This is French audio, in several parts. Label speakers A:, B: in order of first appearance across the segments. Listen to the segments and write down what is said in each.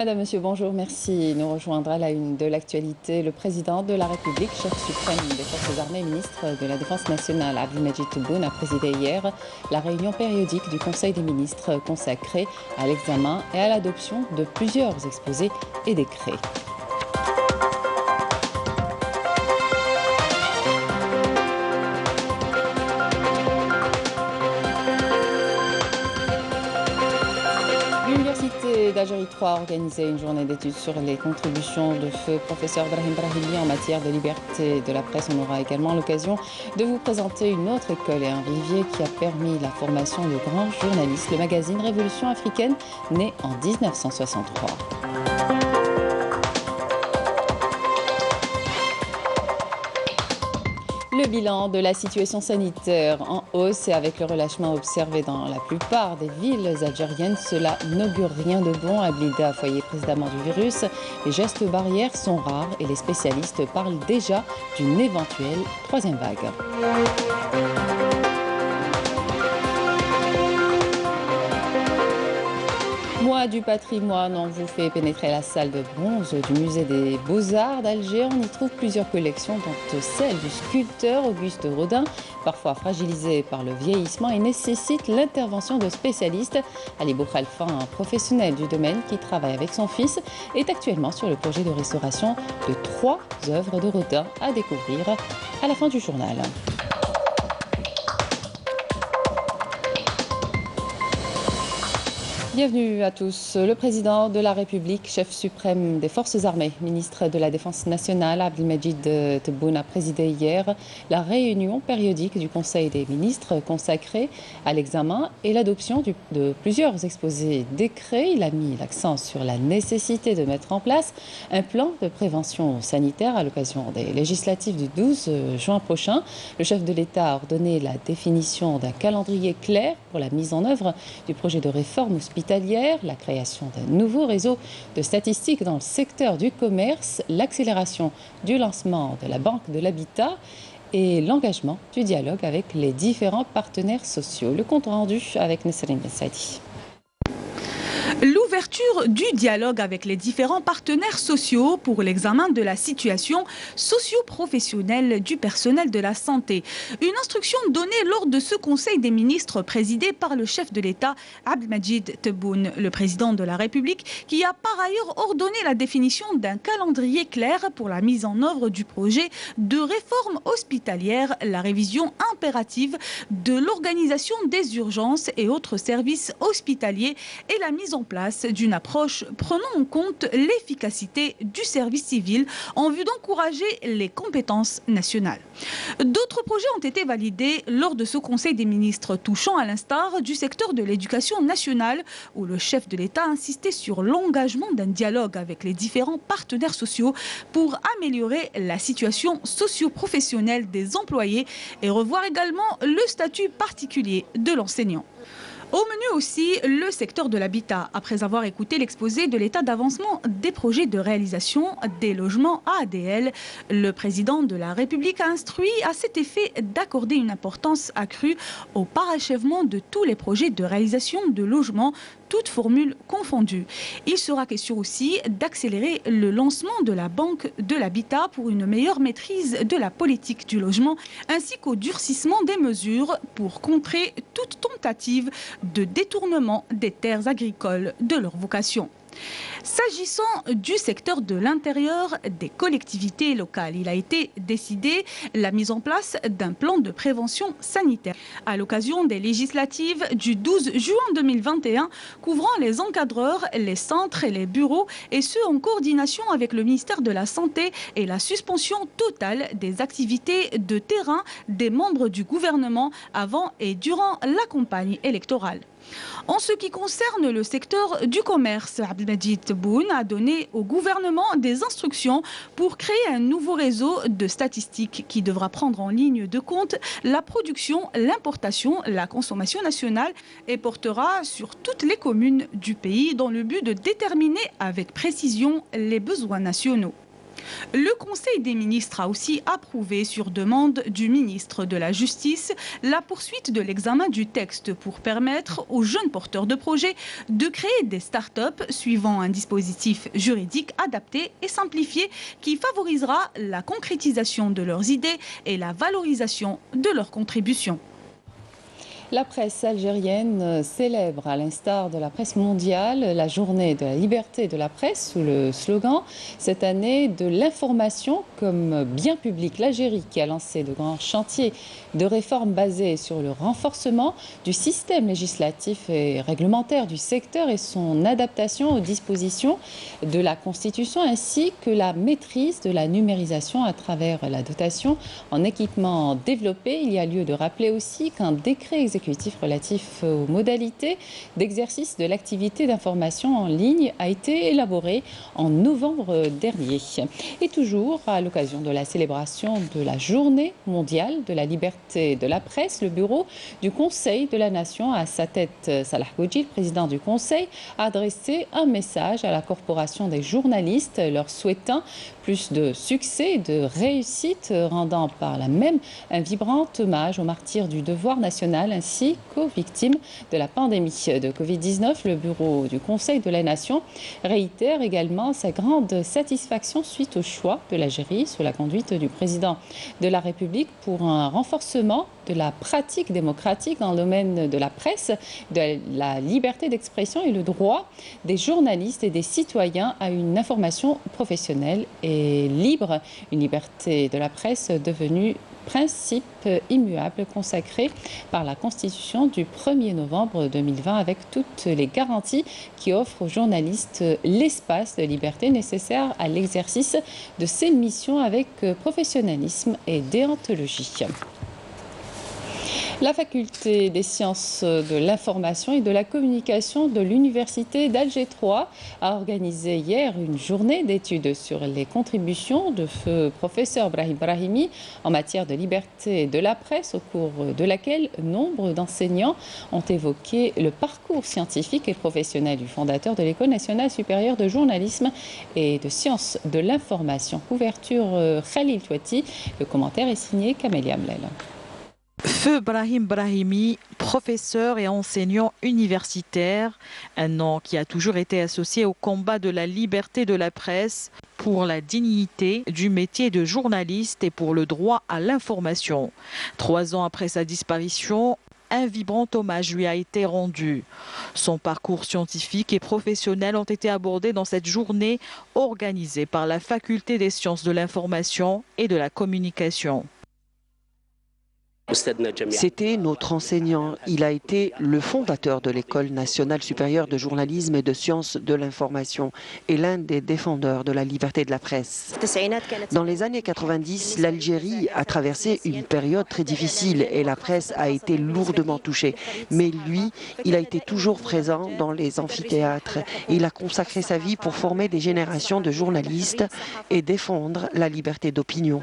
A: Madame, Monsieur, bonjour, merci. Nous rejoindra à la une de l'actualité le président de la République, chef suprême des forces armées et ministre de la Défense nationale, Abdelmadjid Tebboune, a présidé hier la réunion périodique du Conseil des ministres consacrée à l'examen et à l'adoption de plusieurs exposés et décrets. L'Université d'Algérie 3 a organisé une journée d'études sur les contributions de feu professeur Brahim Brahimi en matière de liberté de la presse. On aura également l'occasion de vous présenter une autre école et un vivier qui a permis la formation de grands journalistes, le magazine Révolution africaine, né en 1963. Le bilan de la situation sanitaire en hausse et avec le relâchement observé dans la plupart des villes algériennes, cela n'augure rien de bon. À Blida, foyer précédemment du virus, les gestes barrières sont rares et les spécialistes parlent déjà d'une éventuelle troisième vague. Mois du patrimoine, on vous fait pénétrer la salle de bronze du musée des Beaux-Arts d'Alger. On y trouve plusieurs collections, dont celle du sculpteur Auguste Rodin, parfois fragilisée par le vieillissement et nécessite l'intervention de spécialistes. Ali Boukhalfa, un professionnel du domaine qui travaille avec son fils, est actuellement sur le projet de restauration de 3 œuvres de Rodin à découvrir à la fin du journal. Bienvenue à tous. Le président de la République, chef suprême des forces armées, ministre de la Défense nationale, Abdelmadjid Tebboune, a présidé hier la réunion périodique du Conseil des ministres consacrée à l'examen et l'adoption de plusieurs exposés décrets. Il a mis l'accent sur la nécessité de mettre en place un plan de prévention sanitaire à l'occasion des législatives du 12 juin prochain. Le chef de l'État a ordonné la définition d'un calendrier clair pour la mise en œuvre du projet de réforme hospitalière, la création d'un nouveau réseau de statistiques dans le secteur du commerce, l'accélération du lancement de la Banque de l'Habitat et l'engagement du dialogue avec les différents partenaires sociaux. Le compte rendu avec Nesrine Saidi.
B: L'ouverture du dialogue avec les différents partenaires sociaux pour l'examen de la situation socio-professionnelle du personnel de la santé. Une instruction donnée lors de ce Conseil des ministres présidé par le chef de l'État, Abdelmadjid Tebboune, le président de la République, qui a par ailleurs ordonné la définition d'un calendrier clair pour la mise en œuvre du projet de réforme hospitalière, la révision impérative de l'organisation des urgences et autres services hospitaliers et la mise en place d'une approche prenant en compte l'efficacité du service civil en vue d'encourager les compétences nationales. D'autres projets ont été validés lors de ce Conseil des ministres touchant à l'instar du secteur de l'éducation nationale où le chef de l'État a insisté sur l'engagement d'un dialogue avec les différents partenaires sociaux pour améliorer la situation socio-professionnelle des employés et revoir également le statut particulier de l'enseignant. Au menu aussi, le secteur de l'habitat, après avoir écouté l'exposé de l'état d'avancement des projets de réalisation des logements ADL. Le président de la République a instruit à cet effet d'accorder une importance accrue au parachèvement de tous les projets de réalisation de logements, toutes formules confondues. Il sera question aussi d'accélérer le lancement de la Banque de l'Habitat pour une meilleure maîtrise de la politique du logement, ainsi qu'au durcissement des mesures pour contrer toute tentative de détournement des terres agricoles de leur vocation. S'agissant du secteur de l'intérieur des collectivités locales, il a été décidé la mise en place d'un plan de prévention sanitaire à l'occasion des législatives du 12 juin 2021 couvrant les encadreurs, les centres et les bureaux et ce en coordination avec le ministère de la Santé et la suspension totale des activités de terrain des membres du gouvernement avant et durant la campagne électorale. En ce qui concerne le secteur du commerce, Abdelmadjid Tebboune a donné au gouvernement des instructions pour créer un nouveau réseau de statistiques qui devra prendre en ligne de compte la production, l'importation, la consommation nationale et portera sur toutes les communes du pays dans le but de déterminer avec précision les besoins nationaux. Le Conseil des ministres a aussi approuvé, sur demande du ministre de la Justice, la poursuite de l'examen du texte pour permettre aux jeunes porteurs de projets de créer des start-up suivant un dispositif juridique adapté et simplifié qui favorisera la concrétisation de leurs idées et la valorisation de leurs contributions.
A: La presse algérienne célèbre, à l'instar de la presse mondiale, la journée de la liberté de la presse sous le slogan cette année de l'information comme bien public. L'Algérie qui a lancé de grands chantiers de réformes basés sur le renforcement du système législatif et réglementaire du secteur et son adaptation aux dispositions de la Constitution ainsi que la maîtrise de la numérisation à travers la dotation en équipement développé. Il y a lieu de rappeler aussi qu'un décret exécutif relatif aux modalités d'exercice de l'activité d'information en ligne a été élaboré en novembre dernier. Et toujours à l'occasion de la célébration de la Journée mondiale de la liberté de la presse, le bureau du Conseil de la Nation, à sa tête Salah Boudjil, président du Conseil, a adressé un message à la Corporation des journalistes, leur souhaitant plus de succès et de réussite, rendant par là même un vibrant hommage aux martyrs du devoir national ainsi qu'aux victimes de la pandémie de Covid-19. Le bureau du Conseil de la Nation réitère également sa grande satisfaction suite au choix de l'Algérie sous la conduite du président de la République pour un renforcement de la pratique démocratique dans le domaine de la presse, de la liberté d'expression et le droit des journalistes et des citoyens à une information professionnelle et libre. Une liberté de la presse devenue principe immuable consacré par la Constitution du 1er novembre 2020 avec toutes les garanties qui offrent aux journalistes l'espace de liberté nécessaire à l'exercice de ces missions avec professionnalisme et déontologie. La faculté des sciences de l'information et de la communication de l'université d'Alger 3 a organisé hier une journée d'études sur les contributions de feu professeur Brahim Brahimi en matière de liberté de la presse, au cours de laquelle nombre d'enseignants ont évoqué le parcours scientifique et professionnel du fondateur de l'École nationale supérieure de journalisme et de sciences de l'information. Couverture Khalil Touati, le commentaire est signé Camélia Mlel.
C: Feu Brahim Brahimi, professeur et enseignant universitaire, un nom qui a toujours été associé au combat de la liberté de la presse, pour la dignité du métier de journaliste et pour le droit à l'information. 3 ans après sa disparition, un vibrant hommage lui a été rendu. Son parcours scientifique et professionnel ont été abordés dans cette journée organisée par la Faculté des sciences de l'information et de la communication.
D: C'était notre enseignant. Il a été le fondateur de l'École nationale supérieure de journalisme et de sciences de l'information et l'un des défendeurs de la liberté de la presse. Dans les années 90, l'Algérie a traversé une période très difficile et la presse a été lourdement touchée. Mais lui, il a été toujours présent dans les amphithéâtres. Il a consacré sa vie pour former des générations de journalistes et défendre la liberté d'opinion.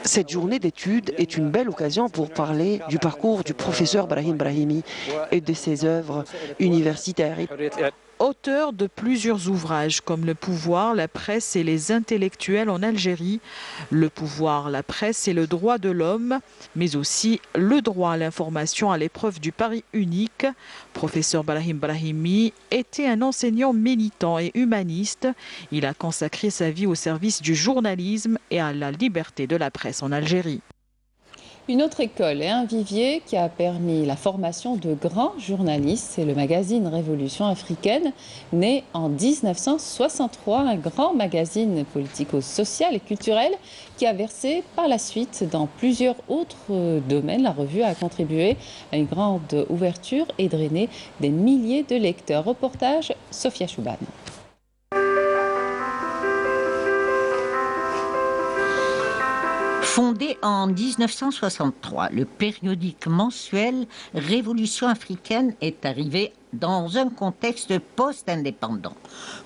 D: Cette journée d'études est une belle occasion pour parler du parcours du professeur Brahim Brahimi et de ses œuvres universitaires.
C: Auteur de plusieurs ouvrages comme Le pouvoir, la presse et les intellectuels en Algérie, Le pouvoir, la presse et le droit de l'homme, mais aussi le droit à l'information à l'épreuve du pari unique. Professeur Brahim Brahimi était un enseignant militant et humaniste. Il a consacré sa vie au service du journalisme et à la liberté de la presse en Algérie.
A: Une autre école et un vivier qui a permis la formation de grands journalistes, c'est le magazine Révolution africaine, né en 1963, un grand magazine politico-social et culturel qui a versé par la suite dans plusieurs autres domaines. La revue a contribué à une grande ouverture et drainé des milliers de lecteurs. Reportage Sophia Chouban.
E: Fondé en 1963, le périodique mensuel Révolution africaine est arrivé dans un contexte post-indépendant.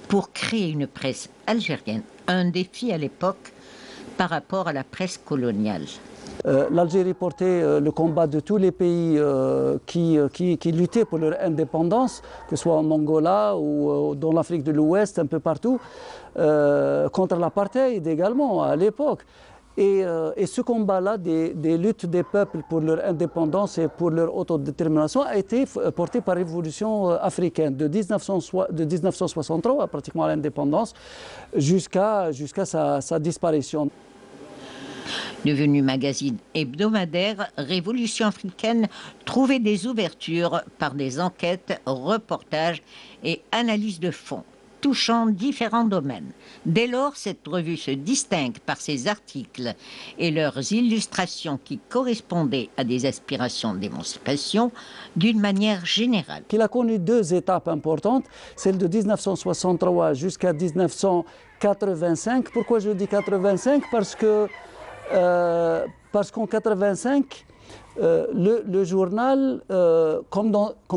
E: Pour créer une presse algérienne, un défi à l'époque, par rapport à la presse coloniale.
F: L'Algérie portait le combat de tous les pays qui luttaient pour leur indépendance, que ce soit en Angola ou dans l'Afrique de l'Ouest, un peu partout, contre l'apartheid également à l'époque. Et ce combat-là des luttes des peuples pour leur indépendance et pour leur autodétermination a été porté par la révolution africaine de 1963, pratiquement à l'indépendance, jusqu'à sa disparition.
E: Devenu magazine hebdomadaire, Révolution africaine trouvait des ouvertures par des enquêtes, reportages et analyses de fond, touchant différents domaines. Dès lors, cette revue se distingue par ses articles et leurs illustrations qui correspondaient à des aspirations d'émancipation d'une manière générale.
F: Il a connu deux étapes importantes, celle de 1963 jusqu'à 1985. Pourquoi je dis 85? Parce qu'en 85, le journal, comme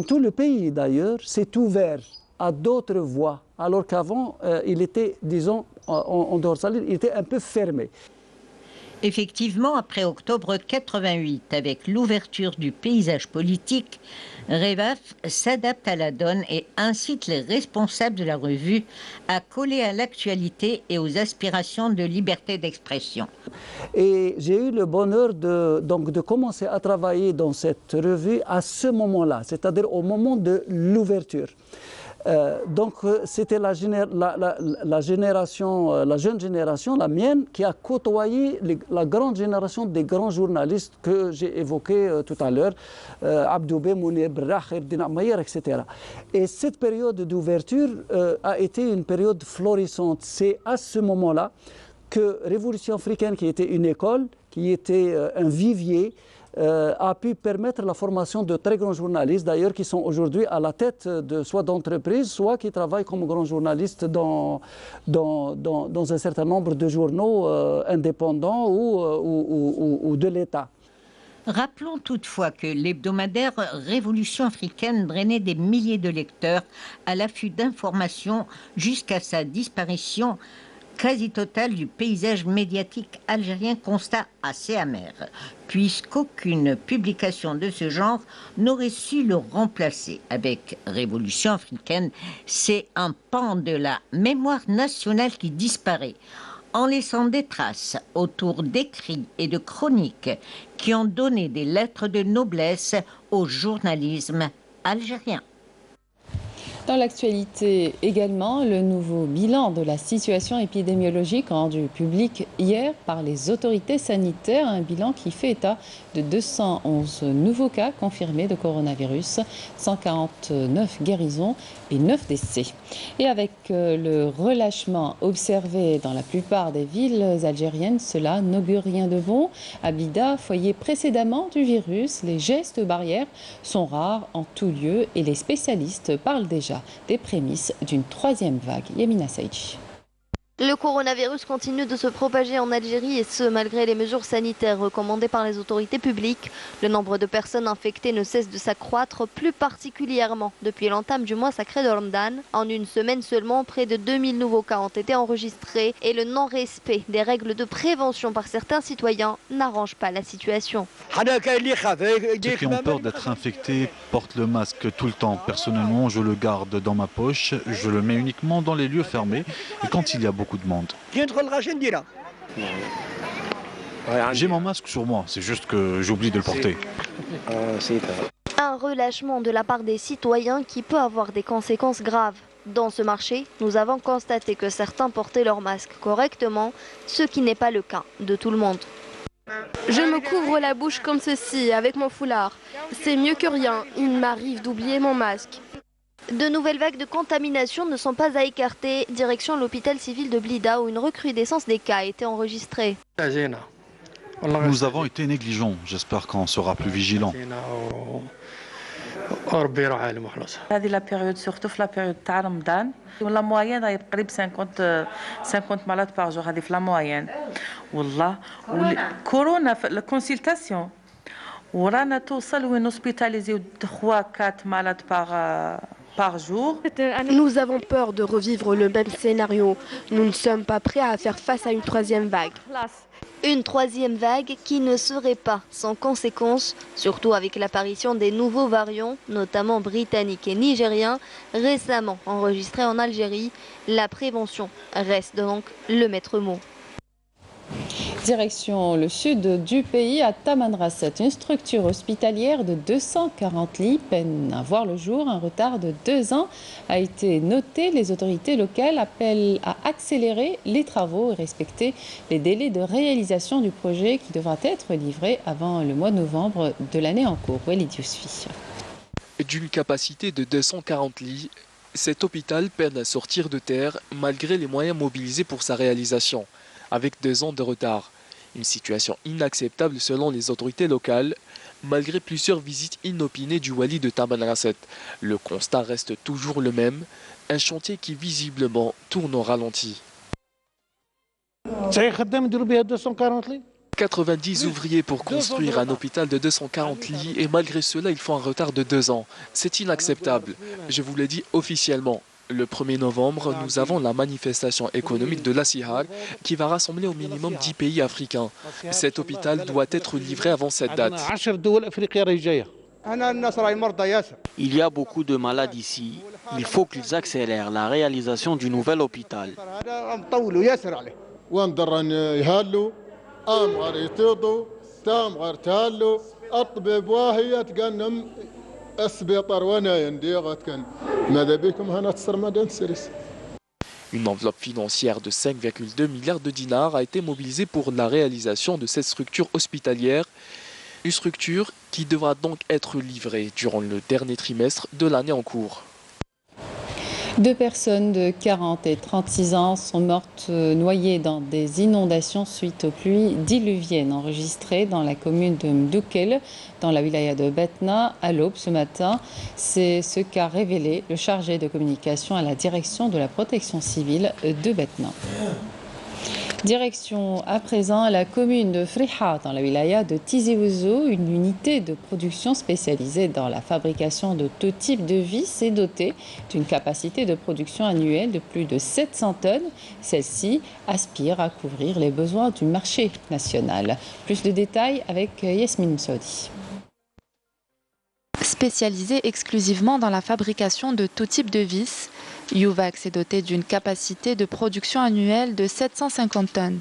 F: tout le pays d'ailleurs, s'est ouvert à d'autres voies, alors qu'avant, il était, disons, en dehors de ça, il était un peu fermé.
E: Effectivement, après octobre 88, avec l'ouverture du paysage politique, Revaf s'adapte à la donne et incite les responsables de la revue à coller à l'actualité et aux aspirations de liberté d'expression.
F: Et j'ai eu le bonheur de commencer à travailler dans cette revue à ce moment-là, c'est-à-dire au moment de l'ouverture. Donc c'était la jeune génération, la mienne, qui a côtoyé la grande génération des grands journalistes que j'ai évoqués tout à l'heure, Abdoubé, Mounir Berrah, Khaireddine Ammayer, etc. Et cette période d'ouverture a été une période florissante. C'est à ce moment-là que Révolution africaine, qui était une école, qui était un vivier, a pu permettre la formation de très grands journalistes, d'ailleurs, qui sont aujourd'hui à la tête soit d'entreprises, soit qui travaillent comme grands journalistes dans un certain nombre de journaux indépendants ou de l'État.
E: Rappelons toutefois que l'hebdomadaire Révolution africaine drainait des milliers de lecteurs à l'affût d'informations jusqu'à sa disparition quasi totale du paysage médiatique algérien, constat assez amer, puisqu'aucune publication de ce genre n'aurait su le remplacer. Avec Révolution africaine, c'est un pan de la mémoire nationale qui disparaît, en laissant des traces autour d'écrits et de chroniques qui ont donné des lettres de noblesse au journalisme algérien.
A: Dans l'actualité également, le nouveau bilan de la situation épidémiologique rendu public hier par les autorités sanitaires, un bilan qui fait état de 211 nouveaux cas confirmés de coronavirus, 149 guérisons et 9 décès. Et avec le relâchement observé dans la plupart des villes algériennes, cela n'augure rien de bon. À Blida, foyer précédemment du virus, les gestes barrières sont rares en tout lieu et les spécialistes parlent déjà des prémices d'une troisième vague. Yamina Saïdi.
G: Le coronavirus continue de se propager en Algérie et ce, malgré les mesures sanitaires recommandées par les autorités publiques. Le nombre de personnes infectées ne cesse de s'accroître, plus particulièrement depuis l'entame du mois sacré de Ramadan. En une semaine seulement, près de 2000 nouveaux cas ont été enregistrés et le non-respect des règles de prévention par certains citoyens n'arrange pas la situation.
H: Ceux qui ont peur d'être infectés portent le masque tout le temps. Personnellement, je le garde dans ma poche, je le mets uniquement dans les lieux fermés et quand il y a beaucoup de monde. J'ai mon masque sur moi, c'est juste que j'oublie de le porter.
G: Un relâchement de la part des citoyens qui peut avoir des conséquences graves. Dans ce marché, nous avons constaté que certains portaient leur masque correctement, ce qui n'est pas le cas de tout le monde.
I: Je me couvre la bouche comme ceci, avec mon foulard. C'est mieux que rien, il m'arrive d'oublier mon masque.
G: De nouvelles vagues de contamination ne sont pas à écarter. Direction l'hôpital civil de Blida où une recrudescence des cas a été enregistrée.
H: Nous avons été négligents. J'espère qu'on sera plus vigilants.
J: هذه la période, surtout la période تاع رمضان. La moyenne est قريب 50 malades par jour. هذه la moyenne. والله كورونا la consultation. ورانا توصل وين hospitalisé 3-4 malades par jour.
I: Nous avons peur de revivre le même scénario. Nous ne sommes pas prêts à faire face à une troisième vague.
G: Une troisième vague qui ne serait pas sans conséquences, surtout avec l'apparition des nouveaux variants, notamment britanniques et nigériens, récemment enregistrés en Algérie. La prévention reste donc le maître mot.
A: Direction le sud du pays, à Tamanrasset, une structure hospitalière de 240 lits peine à voir le jour. Un retard de 2 ans a été noté. Les autorités locales appellent à accélérer les travaux et respecter les délais de réalisation du projet qui devra être livré avant le mois de novembre de l'année en cours. Walid Yousfi.
K: D'une capacité de 240 lits, cet hôpital peine à sortir de terre malgré les moyens mobilisés pour sa réalisation, avec 2 ans de retard. Une situation inacceptable selon les autorités locales, malgré plusieurs visites inopinées du wali de Tamanrasset. Le constat reste toujours le même, un chantier qui visiblement tourne au ralenti. 90 ouvriers pour construire un hôpital de 240 lits et malgré cela, ils font un retard de 2 ans. C'est inacceptable. Je vous l'ai dit officiellement. Le 1er novembre, nous avons la manifestation économique de la CIHAR qui va rassembler au minimum 10 pays africains. Cet hôpital doit être livré avant cette date.
L: Il y a beaucoup de malades ici. Il faut qu'ils accélèrent la réalisation du nouvel hôpital.
K: Une enveloppe financière de 5,2 milliards de dinars a été mobilisée pour la réalisation de cette structure hospitalière. Une structure qui devra donc être livrée durant le dernier trimestre de l'année en cours.
A: 2 personnes de 40 et 36 ans sont mortes noyées dans des inondations suite aux pluies diluviennes enregistrées dans la commune de Mdoukel, dans la wilaya de Betna, à l'aube ce matin. C'est ce qu'a révélé le chargé de communication à la direction de la protection civile de Betna. Direction à présent la commune de Friha, dans la wilaya de Tizi Ouzou. Une unité de production spécialisée dans la fabrication de tout type de vis est dotée d'une capacité de production annuelle de plus de 700 tonnes. Celle-ci aspire à couvrir les besoins du marché national. Plus de détails avec Yasmine Saudi.
M: Spécialisée exclusivement dans la fabrication de tout type de vis, Uvax est dotée d'une capacité de production annuelle de 750 tonnes.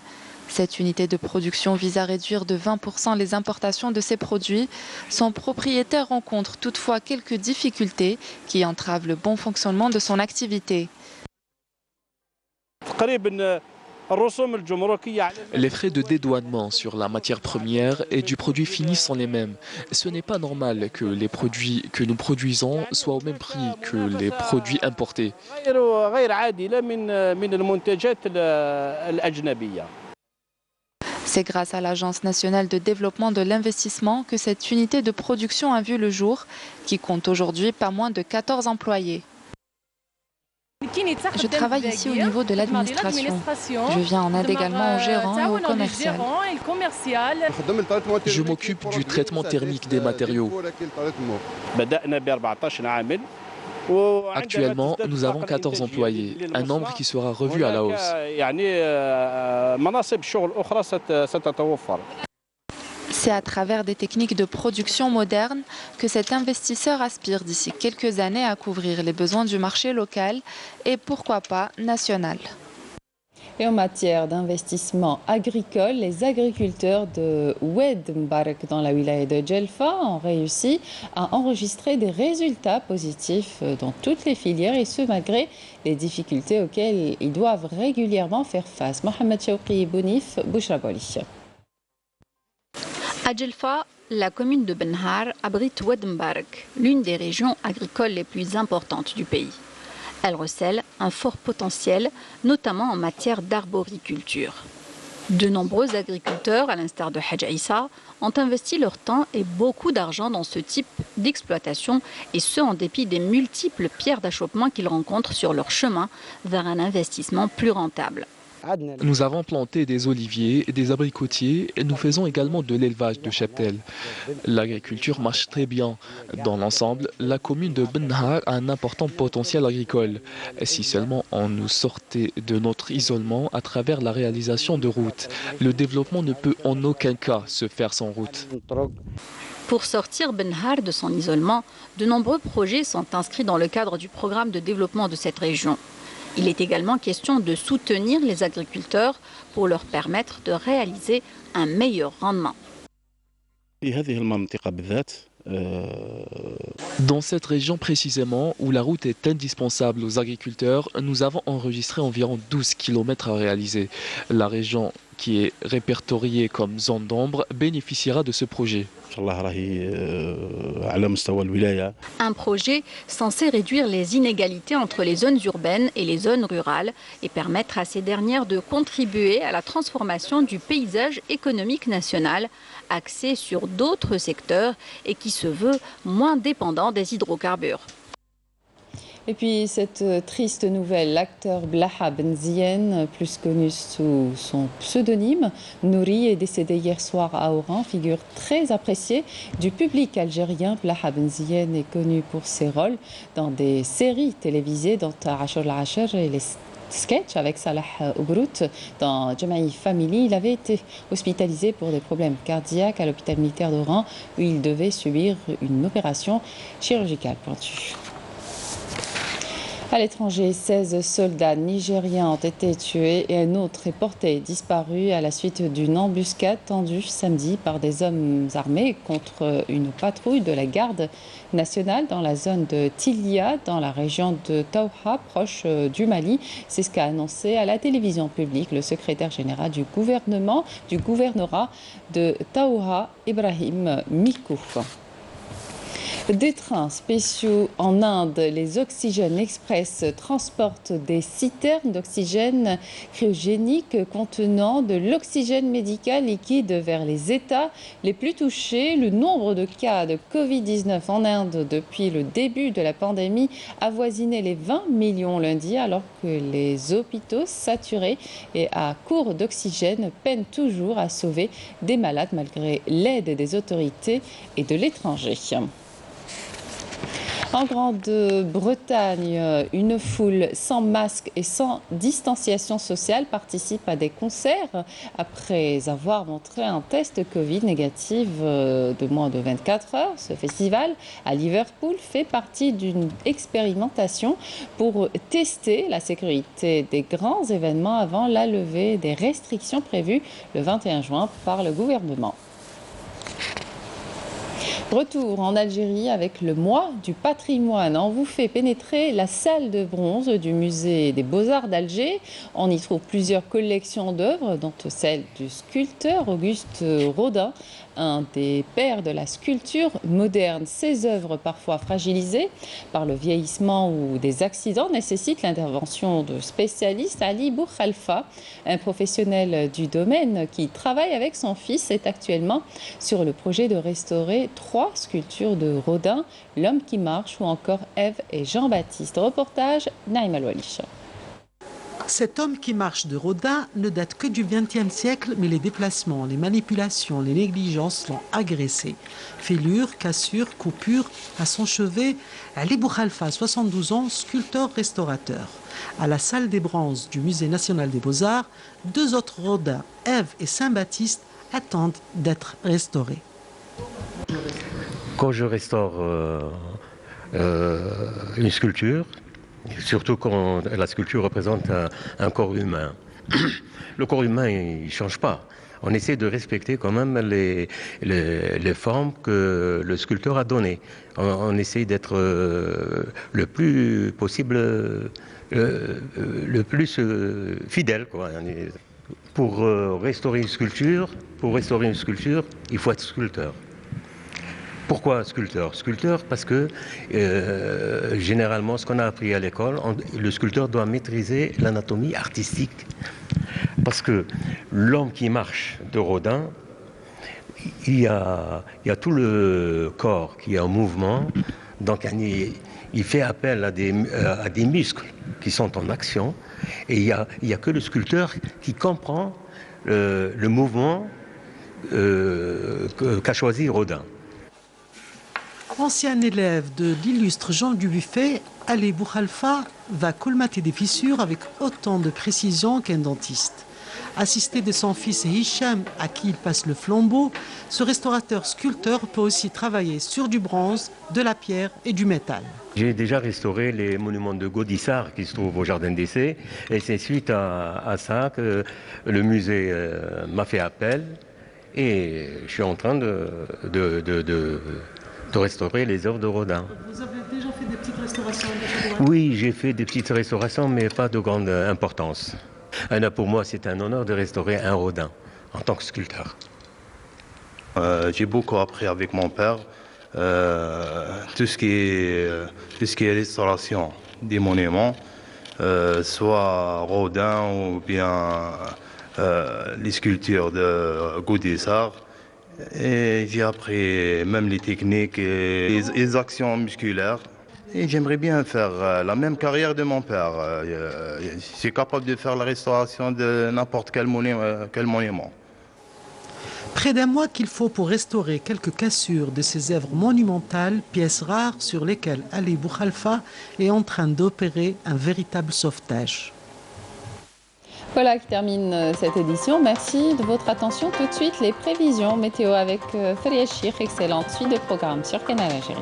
M: Cette unité de production vise à réduire de 20% les importations de ces produits. Son propriétaire rencontre toutefois quelques difficultés qui entravent le bon fonctionnement de son activité.
K: Les frais de dédouanement sur la matière première et du produit fini sont les mêmes. Ce n'est pas normal que les produits que nous produisons soient au même prix que les produits importés.
M: C'est grâce à l'Agence nationale de développement de l'investissement que cette unité de production a vu le jour, qui compte aujourd'hui pas moins de 14 employés. Je travaille ici au niveau de l'administration. Je viens en aide également aux gérants et aux commerciaux.
K: Je m'occupe du traitement thermique des matériaux. Actuellement, nous avons 14 employés, un nombre qui sera revu à la hausse.
M: C'est à travers des techniques de production modernes que cet investisseur aspire d'ici quelques années à couvrir les besoins du marché local et pourquoi pas national.
A: Et en matière d'investissement agricole, les agriculteurs de Oued Mbarek dans la wilaya de Djelfa ont réussi à enregistrer des résultats positifs dans toutes les filières et ce malgré les difficultés auxquelles ils doivent régulièrement faire face. Mohamed Chouki Bounif, Bouchra Boli.
N: À Djelfa, la commune de Benhar abrite Oued Mbarek, l'une des régions agricoles les plus importantes du pays. Elle recèle un fort potentiel, notamment en matière d'arboriculture. De nombreux agriculteurs, à l'instar de Hadj Issa, ont investi leur temps et beaucoup d'argent dans ce type d'exploitation, et ce en dépit des multiples pierres d'achoppement qu'ils rencontrent sur leur chemin vers un investissement plus rentable.
K: Nous avons planté des oliviers, des abricotiers et nous faisons également de l'élevage de cheptel. L'agriculture marche très bien. Dans l'ensemble, la commune de Benhar a un important potentiel agricole. Si seulement on nous sortait de notre isolement à travers la réalisation de routes. Le développement ne peut en aucun cas se faire sans route.
N: Pour sortir Benhar de son isolement, de nombreux projets sont inscrits dans le cadre du programme de développement de cette région. Il est également question de soutenir les agriculteurs pour leur permettre de réaliser un meilleur rendement.
K: Dans cette région précisément, où la route est indispensable aux agriculteurs, nous avons enregistré environ 12 km à réaliser. La région, qui est répertoriée comme zone d'ombre, bénéficiera de ce projet.
N: Un projet censé réduire les inégalités entre les zones urbaines et les zones rurales et permettre à ces dernières de contribuer à la transformation du paysage économique national, axé sur d'autres secteurs et qui se veut moins dépendant des hydrocarbures.
A: Et puis cette triste nouvelle, l'acteur Blaha Benzien, plus connu sous son pseudonyme, Nouri, est décédé hier soir à Oran, figure très appréciée du public algérien. Blaha Benzien est connu pour ses rôles dans des séries télévisées dont Ashur al-Ashir et les sketchs avec Salah Ougrout dans Jamaï Family. Il avait été hospitalisé pour des problèmes cardiaques à l'hôpital militaire d'Oran où il devait subir une opération chirurgicale pointue. À l'étranger, 16 soldats nigériens ont été tués et un autre est porté disparu à la suite d'une embuscade tendue samedi par des hommes armés contre une patrouille de la garde nationale dans la zone de Tilia, dans la région de Taouha, proche du Mali. C'est ce qu'a annoncé à la télévision publique le secrétaire général du gouvernorat de Taouha, Ibrahim Mikou. Des trains spéciaux en Inde, les Oxygène Express transportent des citernes d'oxygène cryogénique contenant de l'oxygène médical liquide vers les États les plus touchés. Le nombre de cas de Covid-19 en Inde depuis le début de la pandémie avoisinait les 20 millions lundi, alors que les hôpitaux saturés et à court d'oxygène peinent toujours à sauver des malades malgré l'aide des autorités et de l'étranger. En Grande-Bretagne, une foule sans masque et sans distanciation sociale participe à des concerts après avoir montré un test Covid négatif de moins de 24 heures. Ce festival à Liverpool fait partie d'une expérimentation pour tester la sécurité des grands événements avant la levée des restrictions prévues le 21 juin par le gouvernement. Retour en Algérie avec le mois du patrimoine. On vous fait pénétrer la salle de bronze du musée des Beaux-Arts d'Alger. On y trouve plusieurs collections d'œuvres, dont celle du sculpteur Auguste Rodin, un des pères de la sculpture moderne. Ces œuvres, parfois fragilisées par le vieillissement ou des accidents, nécessitent l'intervention de spécialistes. Ali Boukhalfa, un professionnel du domaine qui travaille avec son fils, est actuellement sur le projet de restaurer 3 sculptures de Rodin, L'homme qui marche ou encore Ève et Jean-Baptiste. Reportage Naïm Al-Walish.
O: Cet homme qui marche de Rodin ne date que du XXe siècle, mais les déplacements, les manipulations, les négligences l'ont agressé. Fêlures, cassures, coupures, à son chevet, Ali Boukhalfa, 72 ans, sculpteur-restaurateur. À la salle des bronzes du Musée national des Beaux-Arts, 2 autres Rodins, Ève et Saint-Baptiste, attendent d'être restaurés.
P: Quand je restaure une sculpture, surtout quand la sculpture représente un corps humain, le corps humain il ne change pas. On essaie de respecter quand même les formes que le sculpteur a données. On essaie d'être le plus possible, le plus fidèle, quoi. Pour restaurer une sculpture, il faut être sculpteur. Pourquoi sculpteur? Sculpteur parce que généralement, ce qu'on a appris à l'école, le sculpteur doit maîtriser l'anatomie artistique. Parce que l'homme qui marche de Rodin, il y a tout le corps qui est en mouvement. Donc Il fait appel à des muscles qui sont en action et il n'y a que le sculpteur qui comprend le mouvement qu'a choisi Rodin.
O: Ancien élève de l'illustre Jean Dubuffet, Ali Bouhalfa va colmater des fissures avec autant de précision qu'un dentiste. Assisté de son fils Hicham, à qui il passe le flambeau, ce restaurateur-sculpteur peut aussi travailler sur du bronze, de la pierre et du métal.
P: J'ai déjà restauré les monuments de Gaudissart qui se trouvent au Jardin d'Essai et c'est suite à ça que le musée m'a fait appel et je suis en train de restaurer les œuvres de Rodin.
O: Vous avez déjà fait des petites restaurations?
P: Oui, j'ai fait des petites restaurations mais pas de grande importance. Pour moi, c'est un honneur de restaurer un Rodin en tant que sculpteur.
Q: J'ai beaucoup appris avec mon père tout ce qui est restauration des monuments, soit Rodin ou bien les sculptures de Gaudissart. Et j'ai appris même les techniques et les actions musculaires. Et j'aimerais bien faire la même carrière de mon père. Je suis capable de faire la restauration de n'importe quel monument.
O: Près d'un mois qu'il faut pour restaurer quelques cassures de ces œuvres monumentales, pièces rares sur lesquelles Ali Bouhalfa est en train d'opérer un véritable sauvetage.
A: Voilà qui termine cette édition. Merci de votre attention. Tout de suite, les prévisions météo avec Faria Chir. Excellente suite de programme sur Canal Algérie.